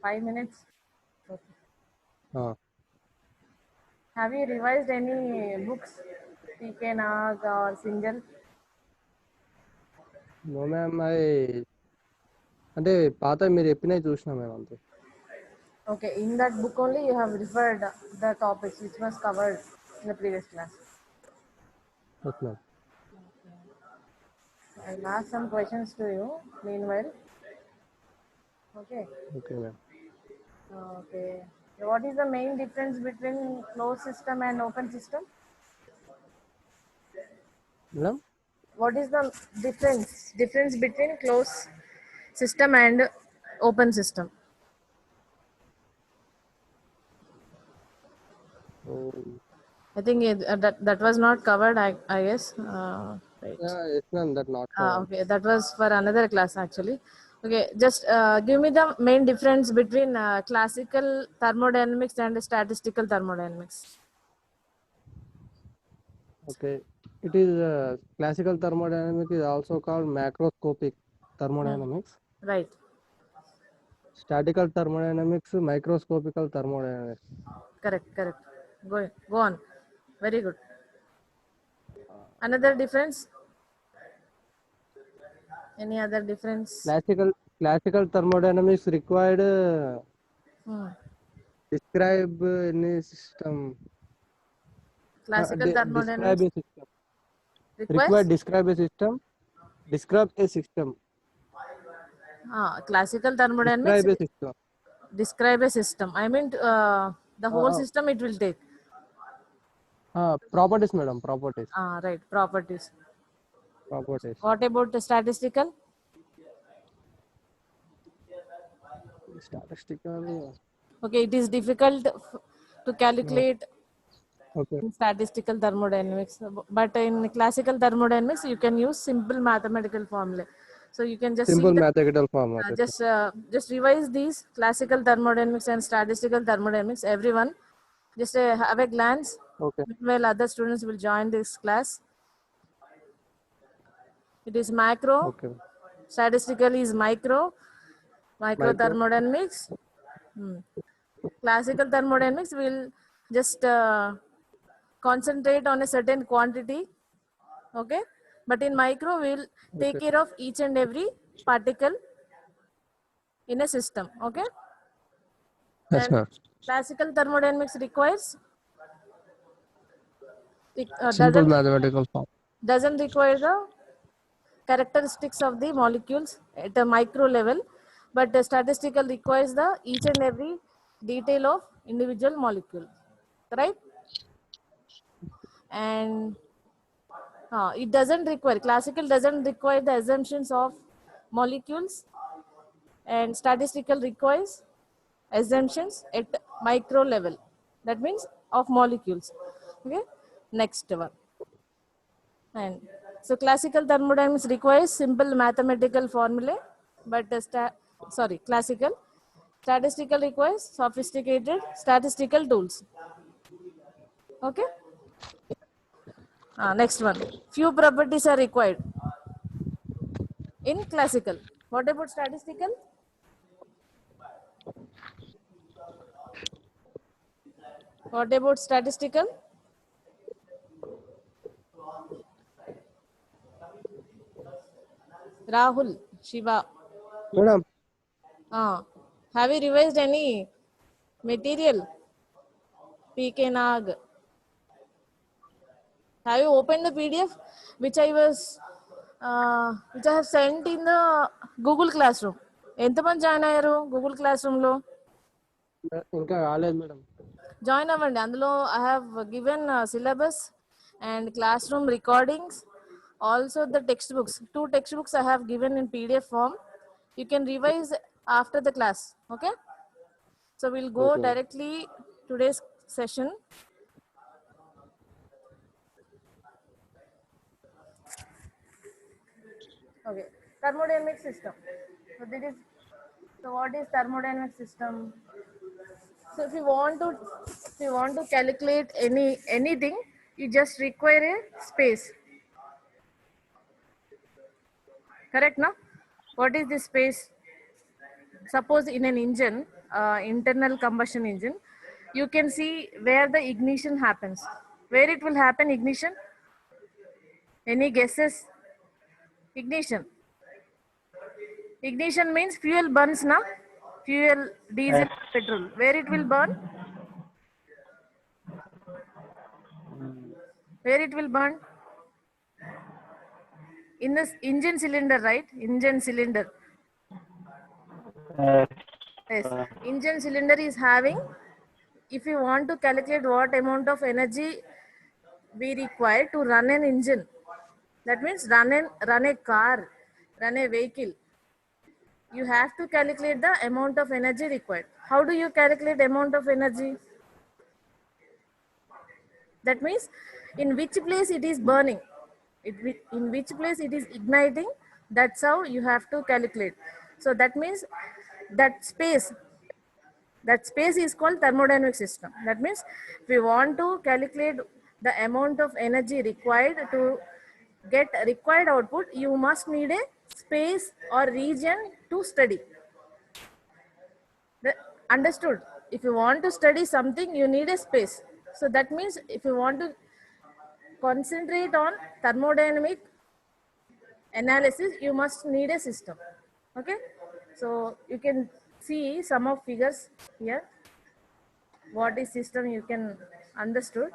5 minutes. Okay. Uh, Have you revised any books, PK Nag or Single? no ma'am, అంటే పాత మీరు చెప్పినవి చూసినా మేము అంతే. Okay, in that book only you have referred the topics which was covered in the previous class. Yes ma'am. I'll ask some questions to you meanwhile. Okay. Okay ma'am. Okay. What is the main difference between closed system and open system? Madam, What is the difference between closed system and open system? I think that was not covered. I guess. Right. yes ma'am, that not covered. Okay, that was for another class actually. Okay, just give me the main difference between classical thermodynamics and statistical thermodynamics. Okay, it is classical thermodynamics is also called macroscopic thermodynamics. Right. Statical thermodynamics, microscopical thermodynamics. Correct. Go on. Very good. Another difference? Any other difference? Classical thermodynamics required Hmm. describe any system. Classical Describe thermodynamics a system. requires Describe a system. Describe a system. classical thermodynamics Describe a system. describe a system. I mean the whole system it will take. Properties, madam. Properties. Right. Properties. Properties. What about the statistical? Statistical. Okay, it is difficult to calculate Okay. in statistical thermodynamics, but in classical thermodynamics you can use simple mathematical formula. So you can just see Simple the mathematical formula. just revise these classical thermodynamics and statistical thermodynamics. Everyone, just have a glance. Okay. Meanwhile, other students will join this class. It is macro. Okay. Statistical is micro Micro. thermodynamics. Classical thermodynamics will just concentrate on a certain quantity, okay, but in micro we'll take Okay. care of each and every particle in a system, okay. Yes, And ma'am. classical thermodynamics requires Simple mathematical form. doesn't require the characteristics of the molecules at a micro level, but the statistical requires the each and every detail of individual molecule, right. And it doesn't require, classical doesn't require the assumptions of molecules, and statistical requires assumptions at micro level, that means of molecules, okay. Next one. And so classical thermodynamics requires simple mathematical formulae, but classical. Statistical requires sophisticated statistical tools, okay. Next one. Few properties are required in classical. What about statistical? What about statistical? Rahul, Shiva. Madam, Have you revised any material? PK Nag. Have you opened the PDF which which I have sent in the Google Classroom? ఎంతమంది join అయ్యారు Google class room లో? ఇంకా రాలేదు madam. Join అవ్వండి. అందులో I have given syllabus and class room recordings, also the text books. 2 textbooks I have given in PDF form. You can revise after the class, okay. So we'll go Okay. directly today's session. Okay, thermodynamic system. So what is thermodynamic system? So if you want to calculate anything, you just require a space. Correct, no? What is this space? Suppose in an engine, internal combustion engine, you can see where the ignition happens. Where it will happen, ignition? Any guesses? Ignition. Ignition means fuel burns now. Fuel, diesel, Yes. petrol. Where it will burn? Where it will burn? In the engine cylinder, right? Engine cylinder. Yes. Yes. Engine cylinder is having, if you want to calculate what amount of energy we require to run an engine, that means run a car, run a vehicle, you have to calculate the amount of energy required. How do you calculate amount of energy? That means in which place it is burning, in which place it is igniting, that's how you have to calculate. So that means that space, that space is called thermodynamic system. That means if we want to calculate the amount of energy required to get required output, you must need a space or region to study. Understood? If you want to study something, you need a space. So that means if you want to concentrate on thermodynamic analysis, you must need a system. Okay, so you can see some of figures here. What is system, you can understood.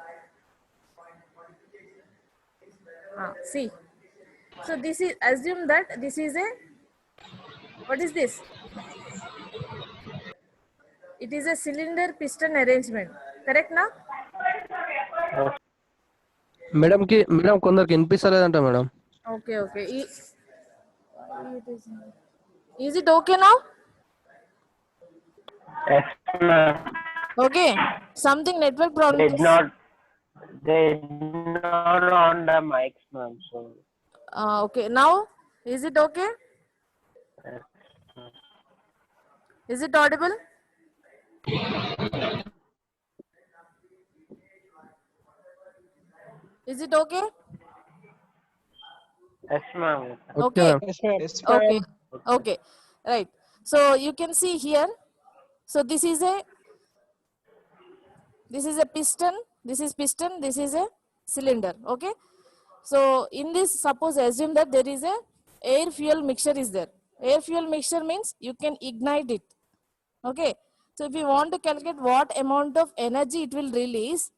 See, so this is, assume that this is a, what is this? It is a cylinder piston arrangement, correct now? Madam కొందరికి వినిపిస్తలేదంట madam. Okay, okay. Is it okay now? Yes, ma'am. Okay. Something network problem. They did not on the mics, ma'am. So. Okay. Now, is it okay? Yes. Is it audible? Is it okay? Yes, ma'am. Okay. Yes, ma'am. Okay. Okay. Right. So you can see here. So this is a piston. This is piston. This is a cylinder. Okay. So in this, suppose assume that there is a air fuel mixture is there. Air fuel mixture means you can ignite it. Okay. So if you want to calculate what amount of energy it will release,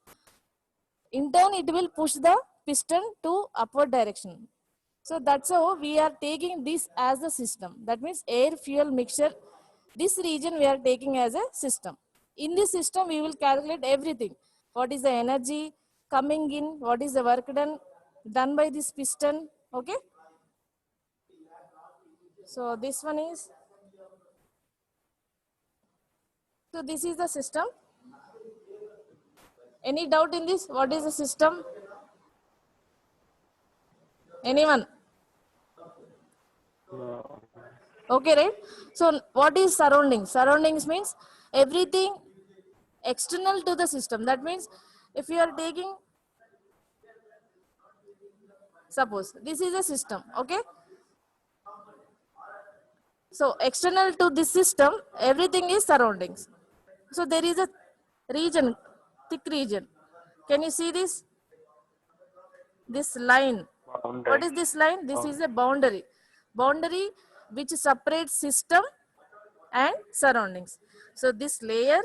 in turn it will push the piston to upward direction. So that's how we are taking this as a system. That means air fuel mixture, this region we are taking as a system. In this system we will calculate everything. What is the energy coming in, what is the work done by this piston. Okay, so this one is, so this is the system. Any doubt in this? What is the system? Anyone? No. Okay, right? So what is surroundings? Surroundings means everything external to the system. That means if you are taking, suppose this is a system, okay? So external to this system, everything is surroundings. So there is a region, thick region. Can you see this? This line. Boundary. What is this line? This is a boundary. Boundary which separates system and surroundings. So this layer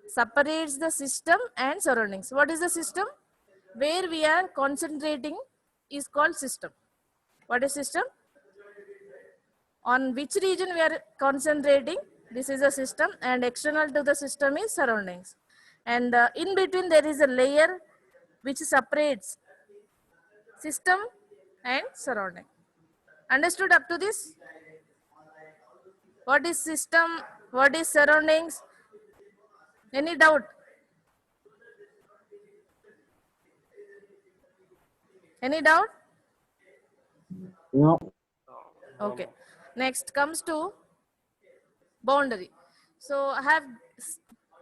separates the system and surroundings. What is the system? Where we are concentrating is called system. What is system? On which region we are concentrating, this is a system, and external to the system is surroundings. And in between there is a layer which separates system and surrounding. Understood up to this? What is system? What is surroundings? Any doubt? Any doubt? No. Okay. Next comes to boundary. So I have,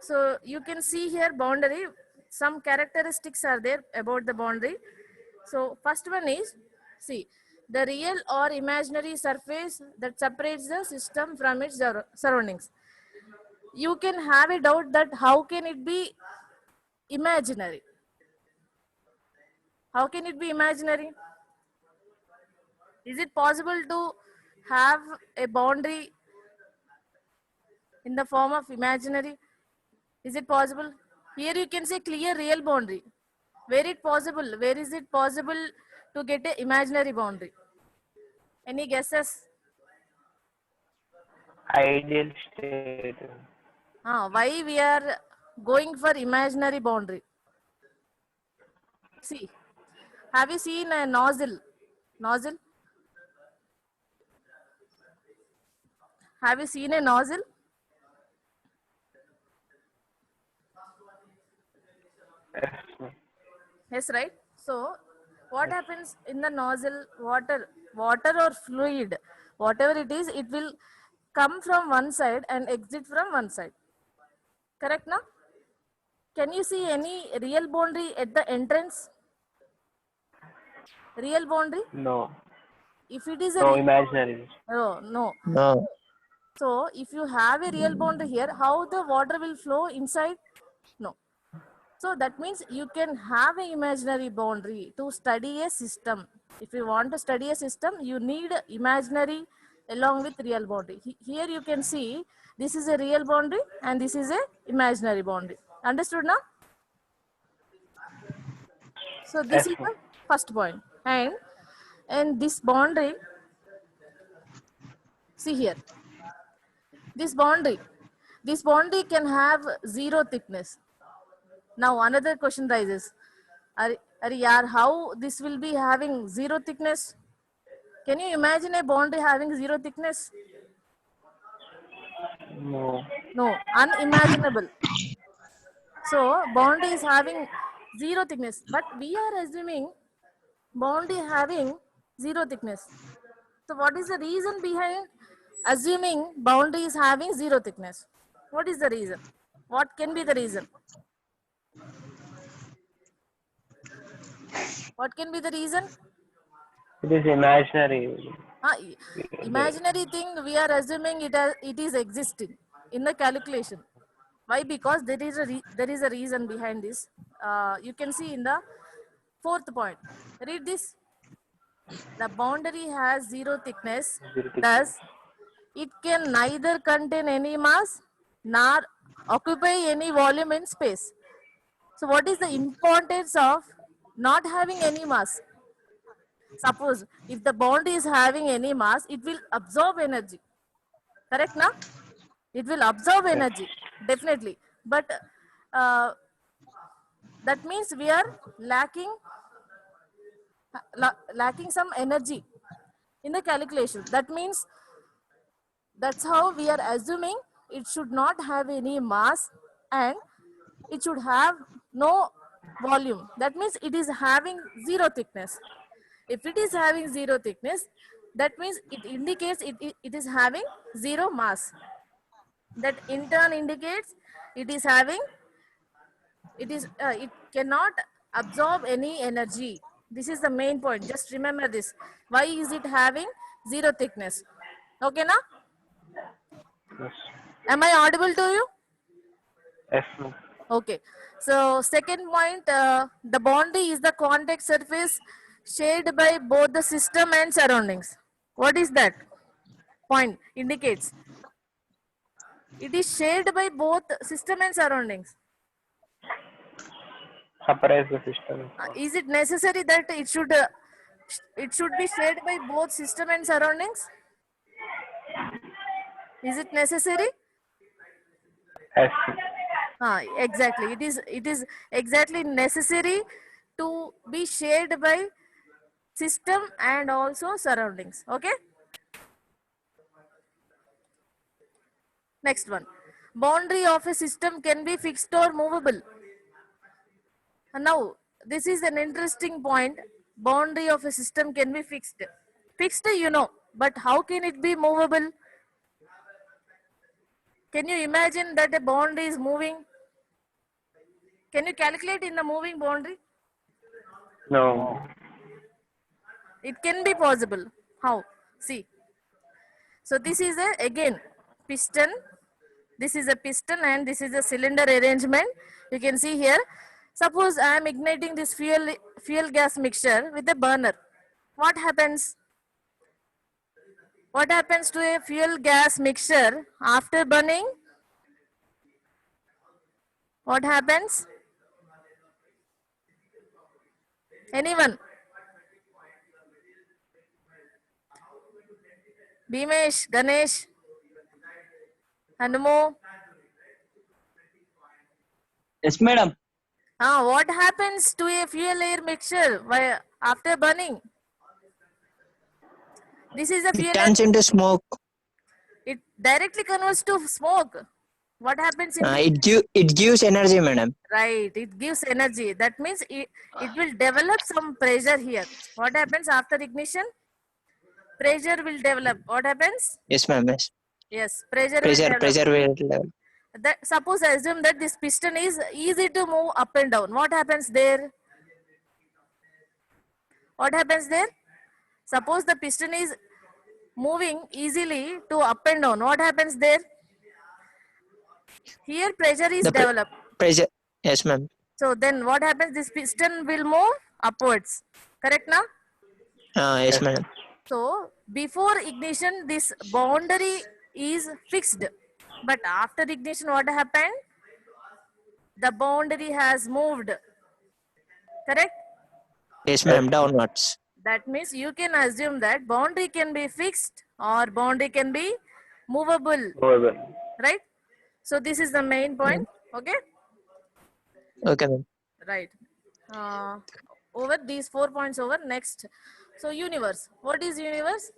so you can see here boundary, some characteristics are there about the boundary. So first one is, see, the real or imaginary surface that separates the system from its surroundings. you can have a doubt that how can it be imaginary? How can it be imaginary? Is it possible to have a boundary in the form of imaginary? Is it possible? Here you can say clear real boundary. Where it possible? Where is it possible to get a imaginary boundary? Any guesses? Ideal state. Why we are going for imaginary boundary? See, have you seen a nozzle? Nozzle? Have you seen a nozzle? Yes, ma'am. Yes, right? So, what happens in the nozzle? Water or fluid, whatever it is, it will come from one side and exit from one side. Correct now? Can you see any real boundary at the entrance? Real boundary? No. If it is a No imaginary. no. No. So, if you have a real boundary here, how the water will flow inside? No. So that means you can have an imaginary boundary to study a system. If you want to study a system, you need imaginary along with real boundary. Here you can see this is a real boundary and this is a imaginary boundary. Understood now? So this Yes, is ma'am. the first point. And this boundary, see here, this boundary can have zero thickness. Now another question rises. Are yaar, how this will be having zero thickness? Can you imagine a boundary having zero thickness? No. No, unimaginable. So boundary is having zero thickness, but we are assuming boundary having zero thickness. So what is the reason behind assuming boundary is having zero thickness? What is the reason? What can be the reason? What can be the reason? It is imaginary. Imaginary thing we are assuming it is existing in the calculation. Why? Because there is a reason behind this. You can see in the fourth point. Read this. The boundary has zero thickness, thus it can neither contain any mass nor occupy any volume in space. So what is the importance of not having any mass? Suppose if the boundary is having any mass, it will absorb energy. Correct now? It will absorb Yes. energy, definitely. But uh, that means we are lacking some energy in the calculation. That means that's how we are assuming it should not have any mass and it should have no volume. That means it is having zero thickness. If it is having zero thickness, that means it indicates it is having zero mass. That in turn indicates it is having it cannot absorb any energy. This is the main point. Just remember this. Why is it having zero thickness? Okay now? Yes. Am I audible to you? Yes, ma'am. Okay. So second point, the boundary is the contact surface shared by both the system and surroundings. What is that? Point indicates it is shared by both system and surroundings. Summarize the system. Is it necessary that it should be shared by both system and surroundings? Is it necessary? Yes. Exactly. It is exactly necessary to be shared by system and also surroundings. Okay. Next one. Boundary of a system can be fixed or movable. Now, this is an interesting point. Boundary of a system can be fixed. Fixed, you know, but how can it be movable? Can you imagine that a boundary is moving? Can you calculate in the moving boundary? No. It can be possible. How? See. So this is again piston This is a piston and this is a cylinder arrangement. You can see here. Suppose I am igniting this fuel gas mixture with a burner. What happens? What happens to a fuel gas mixture after burning? What happens? Anyone? Bhimesh, Ganesh, Hanumo. Yes, madam. What happens to a fuel air mixture after burning? This is a It fuel turns air. into smoke. It directly converts to smoke. What happens in this? It gives energy, madam. Right, it gives energy. That means it will develop some pressure here. What happens after ignition? Pressure will develop. What happens? Yes, ma'am. Yes. Yes, pressure will develop. Pressure will level. Suppose I assume that this piston is easy to move up and down. What happens there? What happens there? Suppose the piston is moving easily to up and down. What happens there? Here pressure is developed. Pressure. Yes, ma'am. So then what happens? This piston will move upwards. Correct now? Yes, madam. So before ignition, this boundary is fixed. But after ignition, what happened? The boundary has moved. Correct? Yes, ma'am. Downwards. That means you can assume that boundary can be fixed or boundary can be movable. Right? So this is the main point. Okay? Okay, ma'am. Right. Over these 4 points over. Next. So universe. What is universe?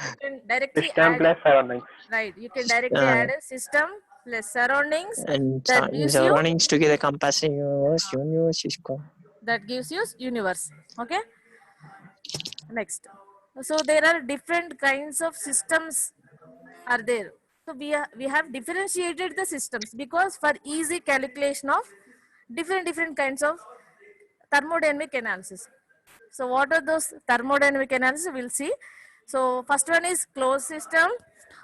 You can directly System add, plus surroundings. right. You can directly add a system plus surroundings. And That gives you, surroundings together compassing universe is called. that gives you universe. Okay. Next. So there are different kinds of systems are there. So we have differentiated the systems because for easy calculation of different kinds of thermodynamic analysis. So what are those thermodynamic analysis? We'll see. So first one is closed system,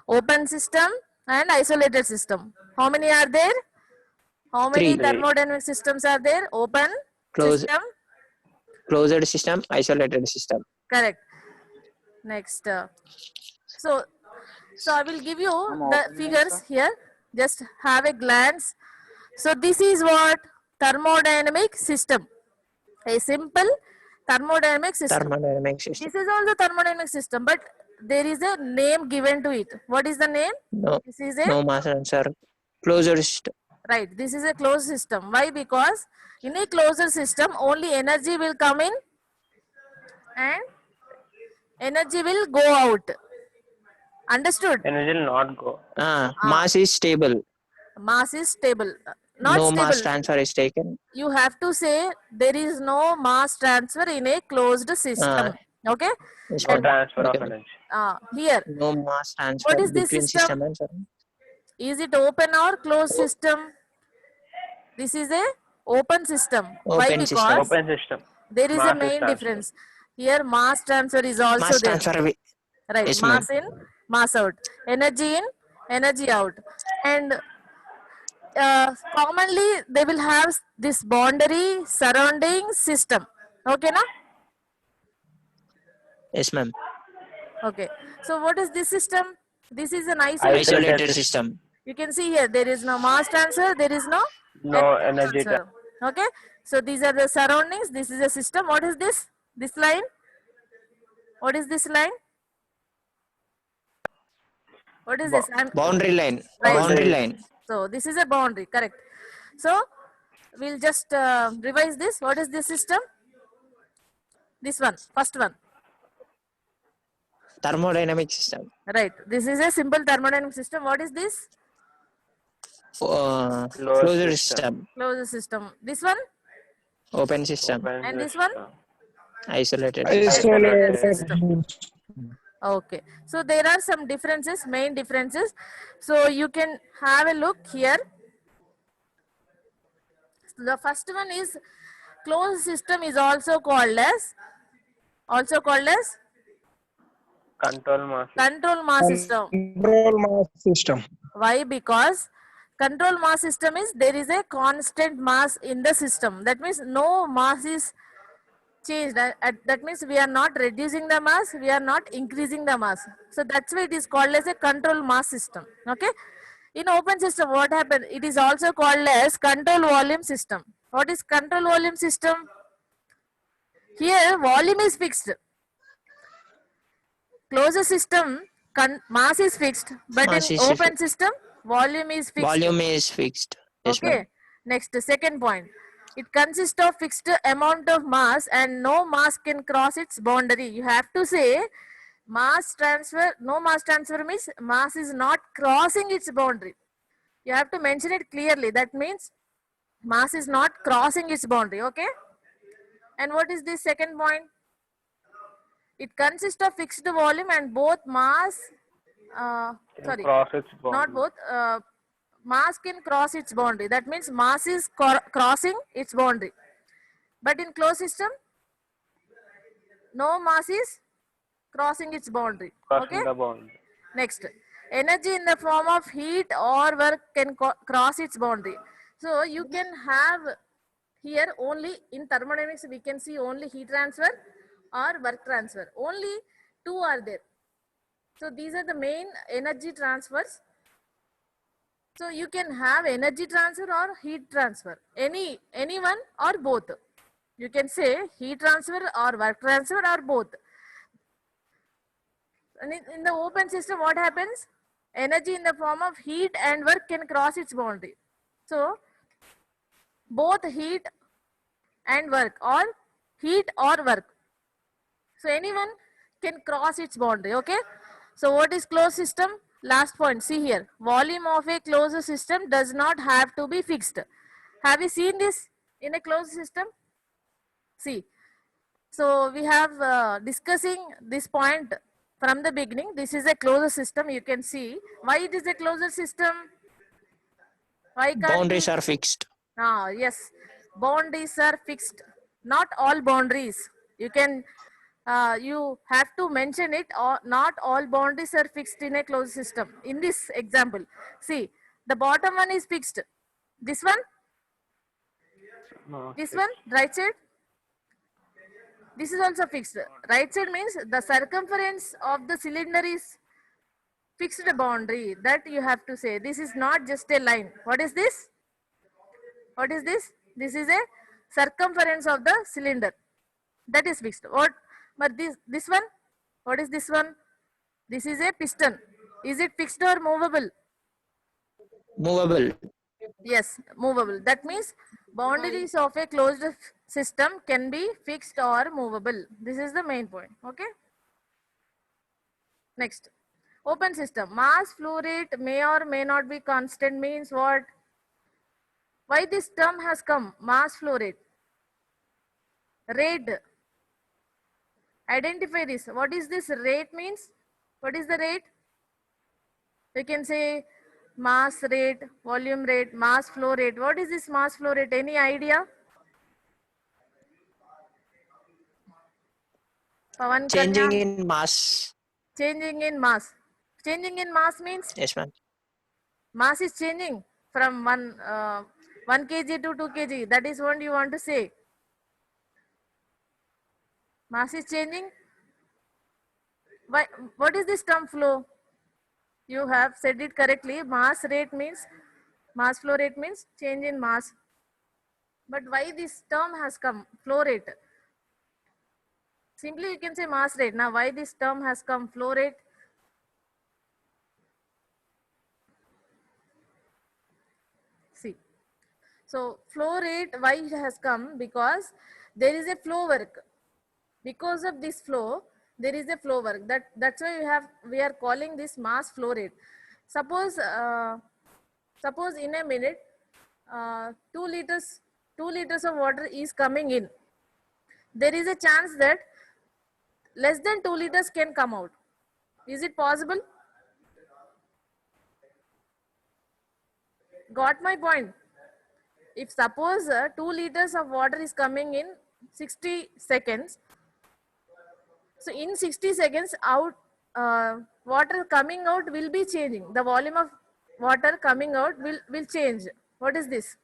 open system, and isolated system. How many are there? How many Three. thermodynamic systems are there? Open Closed. system. Closed system, isolated system. Correct. Next. So I will give you the figures here. Just have a glance. So this is what thermodynamic system. A simple thermodynamic system. Thermodynamic system. This is also thermodynamic system, but there is a name given to it. What is the name? No, This is a no mass answer. Closed system. right. This is a closed system. Why? Because in a closed system, only energy will come in and energy will go out. Understood? Energy will not go. Mass is stable. Mass is stable. Not No stable. mass transfer is taken. You have to say there is no mass transfer in a closed system. Okay? Yes, No ma'am. transfer of Okay. energy. Here, No mass transfer what is this between system? system and surrounding. Is it open or closed system? This is a open system. Why? Open Because system. Open system. there is a Mass is main transfer. difference. Here mass transfer is also Mass there. transfer. Right, Yes, mass in, mass out. Energy in, energy out. And commonly they will have this boundary surrounding system. Okay, na? Yes, ma'am. Okay. So what is this system? This is an isolated. Isolated system. You can see here there is no mass transfer, there is no No energy. transfer. Okay. So these are the surroundings. This is a system. What is this? This line? What is this line? What is this? Boundary line. Right. Boundary line. So this is a boundary, correct. So we'll just revise this. What is this system? This one, first one. Thermodynamic system. Right. This is a simple thermodynamic system. What is this? Closed system. Closed system. This one? Open system. Open And this system. one? Isolated. Isolated system. Okay. So there are some differences, main differences. So you can have a look here. So the first one is closed system is also called as Control mass. control mass system. Control mass system. Why? Because Control mass system is there is a constant mass in the system. That means no mass is changed. That means we are not reducing the mass, we are not increasing the mass. So that's why it is called as a control mass system. Okay. In open system, what happened? It is also called as control volume system. What is control volume system? Here volume is fixed. Closed system, mass is fixed, but in Mass is open system, volume is fixed. volume is fixed. Yes, Okay. ma'am. Next, second point. It consists of fixed amount of mass and no mass can cross its boundary. You have to say mass transfer, no mass transfer means mass is not crossing its boundary. You have to mention it clearly. That means mass is not crossing its boundary. Okay. And what is this second point? It consists of fixed volume and both mass, sorry, Cross its not boundary. both, mass can cross its boundary. That means mass is crossing its boundary. But in closed system, no mass is crossing its boundary. Crossing Okay. the boundary. Next, energy in the form of heat or work can cross its boundary. So you can have here only in thermodynamics we can see only heat transfer or work transfer. Only two are there. So these are the main energy transfers. So you can have energy transfer or heat transfer. Any one or both. You can say heat transfer or work transfer or both. And in the open system, what happens? Energy in the form of heat and work can cross its boundary. So both heat and work or heat or work. So anyone can cross its boundary. Okay. So what is closed system? Last point. See here. Volume of a closed system does not have to be fixed. Have you seen this in a closed system? See. So we have discussing this point from the beginning. This is a closed system. You can see why it is a closed system. Why can't Boundaries we? are fixed. Yes, boundaries are fixed. Not all boundaries. You can, you have to mention it. Or not all boundaries are fixed in a closed system. In this example, see, the bottom one is fixed. This one, No, this one, right side. This is also fixed. Right side means the circumference of the cylinder is fixed boundary. That you have to say. This is not just a line. What is this? What is this? This is a circumference of the cylinder. That is fixed. What? But this one? What is this one? This is a piston. Is it fixed or movable? Movable. Yes, movable. That means boundaries of a closed system can be fixed or movable. This is the main point. Okay. Next, open system. Mass flow rate may or may not be constant means what? Why this term has come? Mass flow rate. Rate. Identify this. What is this rate means? What is the rate? You can say mass rate, volume rate, mass flow rate. What is this mass flow rate? Any idea? Pavan Changing Kalyan. in mass. Changing in mass. Changing in mass means Yes, ma'am. mass is changing from 1 kg to 2 kg. That is what you want to say. Mass is changing. Why? What is this term flow? You have said it correctly. Mass rate means, mass flow rate means change in mass. But why this term has come? Flow rate. Simply you can say mass rate. Now why this term has come? Flow rate. See. So flow rate, why it has come? Because there is a flow work. Because of this flow, there is a flow work. That's why we are calling this mass flow rate. Suppose in a minute, 2 liters of water is coming in. There is a chance that less than 2 liters can come out. Is it possible? Got my point? If suppose 2 liters of water is coming in 60 seconds, so in 60 seconds out, water coming out will be changing. The volume of water coming out will change. What is this?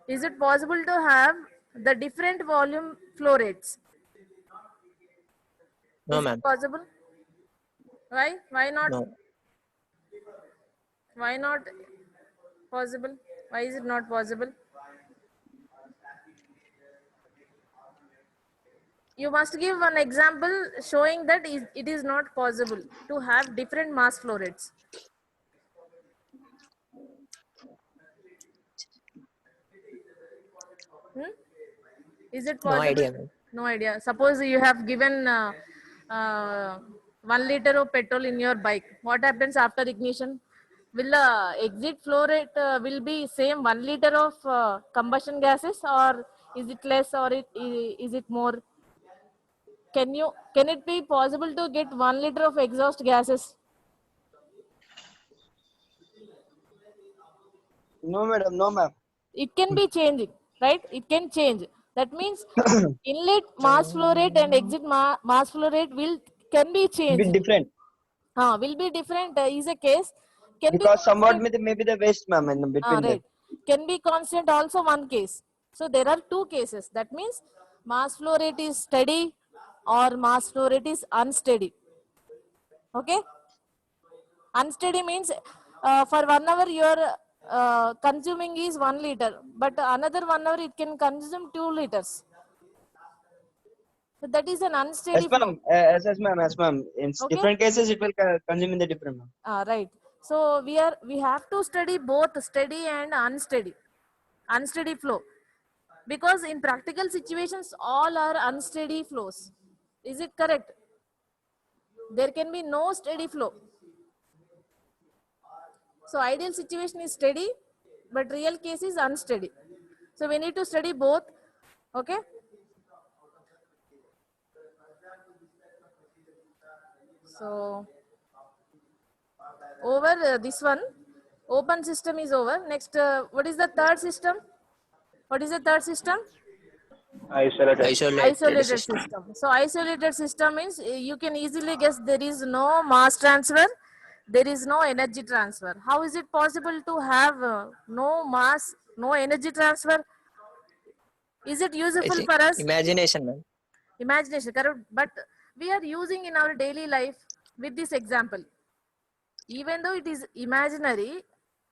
Is it possible to have the different volume flow rates? No, Is it ma'am. possible? Why? Why not? No. Why not possible? Why is it not possible? You must give one example showing that it is not possible to have different mass flow rates. Hmm? Is it No possible? idea, ma'am. No idea. Suppose you have given uh, 1 liter of petrol in your bike. What happens after ignition? Will the exit flow rate will be same 1 liter of combustion gases, or is it less, or is it more? Can it be possible to get 1 liter of exhaust gases? No, madam. No, ma'am. It can be changing, right? It can change. That means inlet mass flow rate and exit mass flow rate can be Bit changed. different Will be different is a case. Can be because somewhat constant. maybe the waste, ma'am, in between that. Right. Can be constant also one case. So there are two cases. That means mass flow rate is steady or mass flow rate is unsteady. Okay. Unsteady means for 1 hour your consuming is 1 liter, but another 1 hour it can consume 2 liters. So that is an unsteady Yes, flow. ma'am. Yes, ma'am. Yes, ma'am. In Okay. different cases, it will consume in the different, ma'am. Right. So we have to study both steady and unsteady flow, because in practical situations all are unsteady flows. Is it correct? There can be no steady flow. So ideal situation is steady, but real case is unsteady. So we need to study both. Okay. So over this one, open system is over. Next, what is the third system? What is the third system? Isolated. Isolated Isolated system. system. So isolated system means you can easily guess there is no mass transfer, there is no energy transfer. How is it possible to have no mass, no energy transfer? Is it I useful think for us? imagination, ma'am. Imagination, correct? But we are using in our daily life with this example. Even though it is imaginary,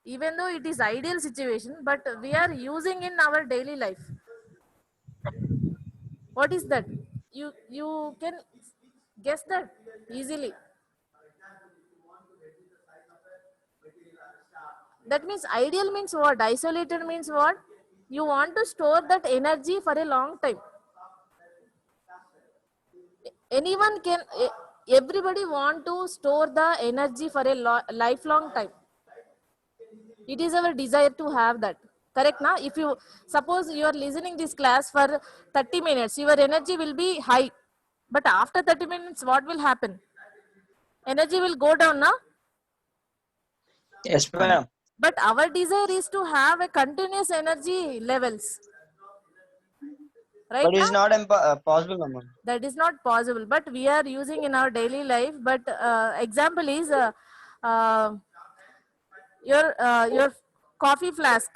even though it is ideal situation, but we are using in our daily life. What is that? You can guess that easily. That means ideal means what? Isolated means what? You want to store that energy for a long time. Anyone can, everybody want to store the energy for a lifelong time. It is our desire to have that. Correct now? If you suppose you are listening this class for 30 minutes, your energy will be high. But after 30 minutes, what will happen? Energy will go down now. Yes, ma'am. Madam. But our desire is to have a continuous energy levels. Right But it's now? not possible, ma'am. That is not possible, but we are using in our daily life. But example is uh, your coffee flask,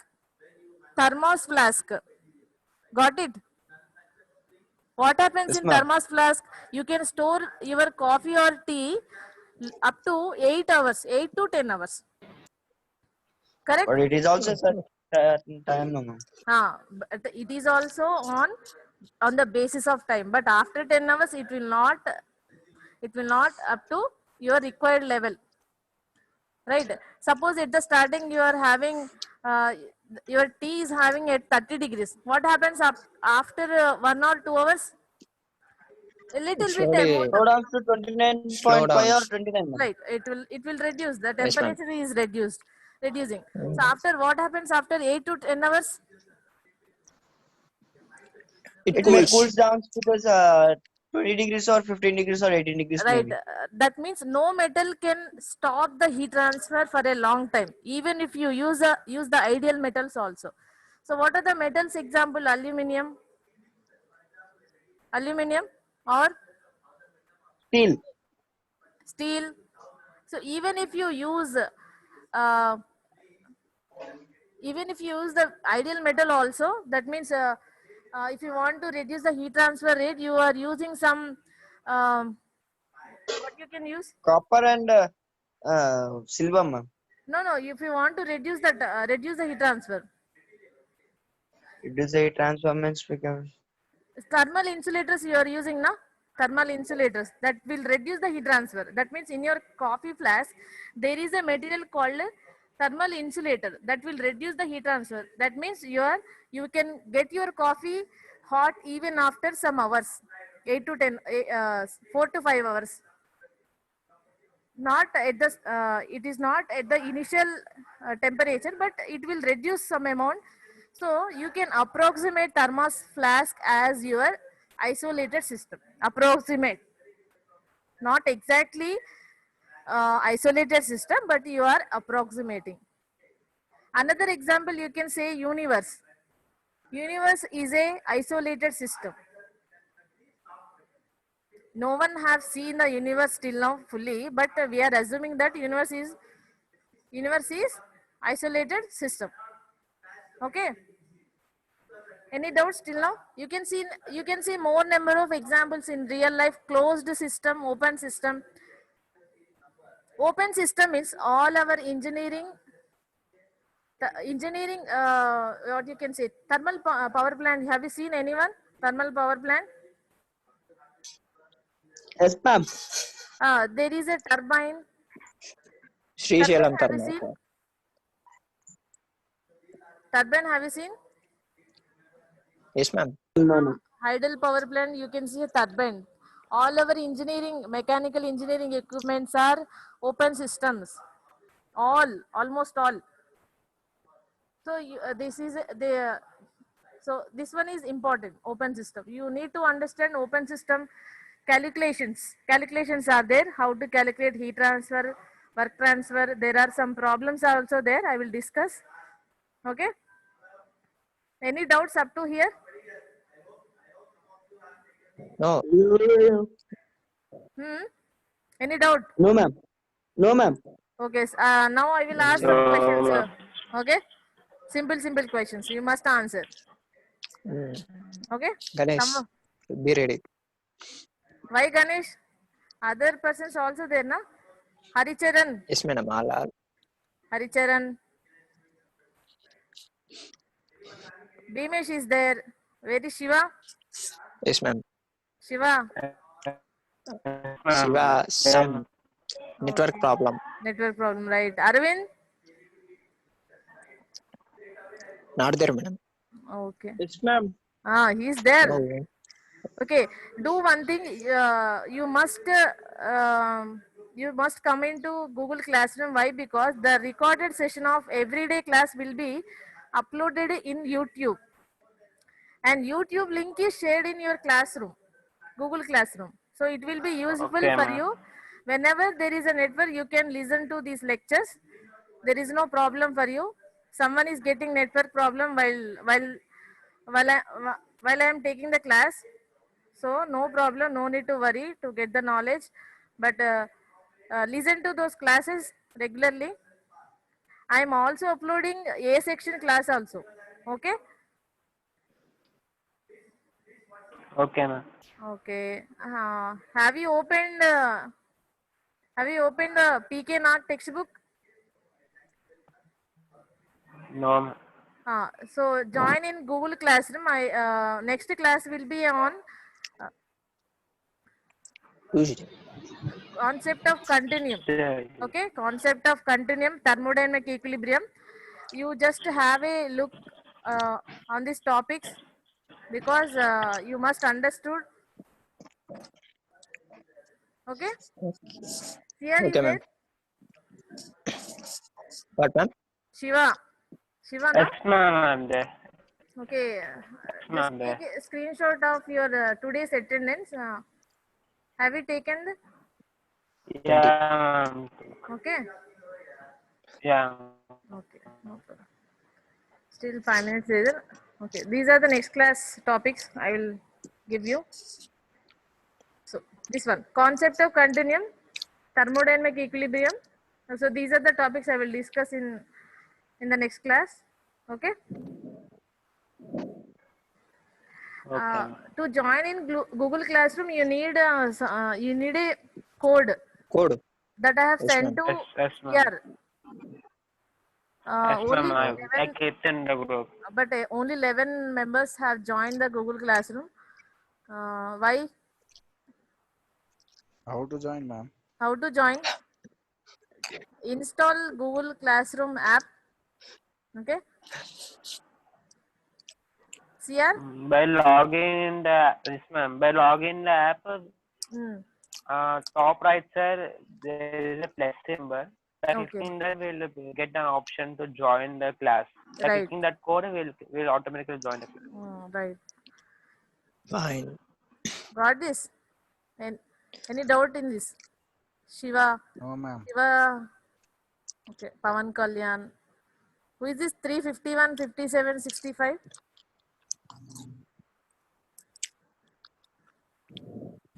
thermos flask. Got it? What happens Yes, in ma'am. thermos flask? You can store your coffee or tea up to 8 hours, 8 to 10 hours. Correct? But it is also certain time, ma'am. But it is also on the basis of time. But after 10 hours, it will not up to your required level. Right? Suppose at the starting you are having your tea is having at 30 degrees. What happens after 1 or 2 hours? A little bit Slowly Slow more. down to slow 29.5 down. or 29, ma'am. Right, it will reduce, the Yes, ma'am. temperature is reducing. So Mm. after, what happens after 8 to 10 hours? It It may cools. cools down because 20 degrees or 15 degrees or 18 degrees Right, maybe. that means no metal can stop the heat transfer for a long time, even if you use the ideal metals also. So what are the metals? Example, aluminum or Steel. steel. So even if you use even if you use the ideal metal also, that means if you want to reduce the heat transfer rate, you are using some what you can use. Copper and silver, ma'am. No, if you want to reduce that reduce the heat transfer, It is a transformance because thermal insulators you are using now, thermal insulators that will reduce the heat transfer. That means in your coffee flask there is a material called thermal insulator that will reduce the heat transfer. That means you can get your coffee hot even after some hours, 8 to 10 4 to 5 hours. Not at the it is not at the initial temperature, but it will reduce some amount. So you can approximate thermos flask as your isolated system. Approximate, not exactly isolated system, but you are approximating. Another example, you can say universe. Universe is a isolated system. No one have seen the universe till now fully, but we are assuming that universe is isolated system. Okay. Any doubts till now? You can see more number of examples in real life. Closed system, open system. Open system is all our engineering. What you can say, thermal power plant. Have you seen anyone thermal power plant? yes, ma'am. There is a turbine. Srisailam Have you Thermal. seen? Turbine, have you seen? Yes, ma'am. Hydel power plant, you can see a turbine. All our engineering, mechanical engineering equipments are open systems. Almost all. So this one is important. Open system. You need to understand open system calculations. Calculations are there. How to calculate heat transfer, work transfer. There are some problems also there. I will discuss. Okay. Any doubts up to here? No. Any doubt? No, ma'am. No, ma'am. Okay. Now I will ask some questions. Okay. Simple questions. You must answer. Okay. Ganesh, be ready. Why Ganesh? Other persons also there, na? Haricharan. Yes, madam. All. Haricharan. Bhimesh is there. Where is Shiva? Yes, ma'am. Shiva. Shiva, some network problem. Network problem, right? Arvind? Not there, madam. Okay. Yes, ma'am. He's there. No. Okay, do one thing. You must come into Google Classroom. Why? Because the recorded session of everyday class will be uploaded in YouTube, and YouTube link is shared in your classroom, Google Classroom. So it will be useful Okay, for ma'am. you. Whenever there is a network, you can listen to these lectures. There is no problem for you. Someone is getting network problem while I am taking the class. So no problem, no need to worry to get the knowledge. But listen to those classes regularly. I am also uploading A section class also. Okay. Okay, ma'am. Okay. Have you opened the PK Nag textbook? No, ma'am. So join in Google Classroom. Next class will be on Tuesday. concept of continuum. Okay, concept of continuum, thermodynamic equilibrium. You just have a look on these topics because you must understood. Okay. Here is Okay, ma'am. there. What, ma'am? Shiva, no? Yes, ma'am, I'm there. Okay. Yes, Just ma'am, there. take a screenshot of your today's attendance. Have you taken? Yeah, ma'am. Okay. Yeah. Okay. No problem. Still 5 minutes later. Okay. These are the next class topics I will give you. So this one, concept of continuum, thermodynamic equilibrium, So these are the topics I will discuss in the next class. Okay. Okay. To join in Google Classroom, you need a code Code. that I have Yes, sent ma'am. to Yes, ma'am. here. Yes, Only ma'am. I 11, kept in the group. but only 11 members have joined the Google Classroom. Why? How to join, ma'am? How to join? Install Google Classroom app. Okay. CR? By logging the yes, ma'am. By logging the app, Hmm. top right side there is a plus symbol. By Okay. clicking that, we'll get an option to join the class. By Right. clicking that code, we'll automatically join the class. Right. Fine. Got this? And any doubt in this? Shiva. No, ma'am. Shiva. Okay. Pavan Kalyan. Who is this? 351, 57, 65?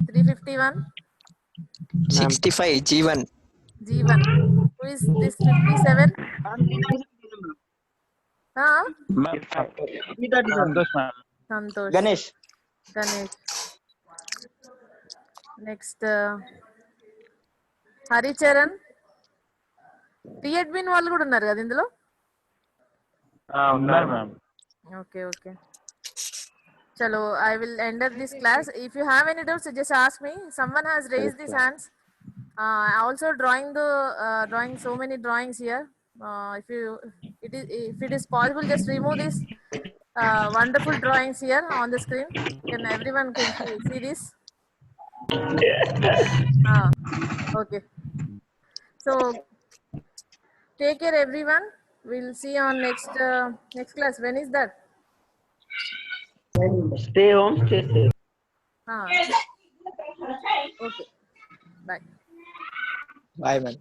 351. 65 G1. G1. Who is this 57? Huh? Santosh, ma'am. Santosh. Ganesh. Ganesh. Next, Haricharan. టీఎడ్మిన్ వాళ్ళు కూడా ఉన్నారు కదా ఇందులో. ఉన్నారు, ma'am. Okay, okay. Chalo, I will end up this class. If you have any doubts, just ask me. Someone has raised his hands. Also drawing so many drawings here. If it is possible, just remove this wonderful drawings here on the screen. Everyone can see this. Okay. So take care, everyone. We'll see you on next class. When is that? Stay home, stay safe. Okay. Bye. Bye, man.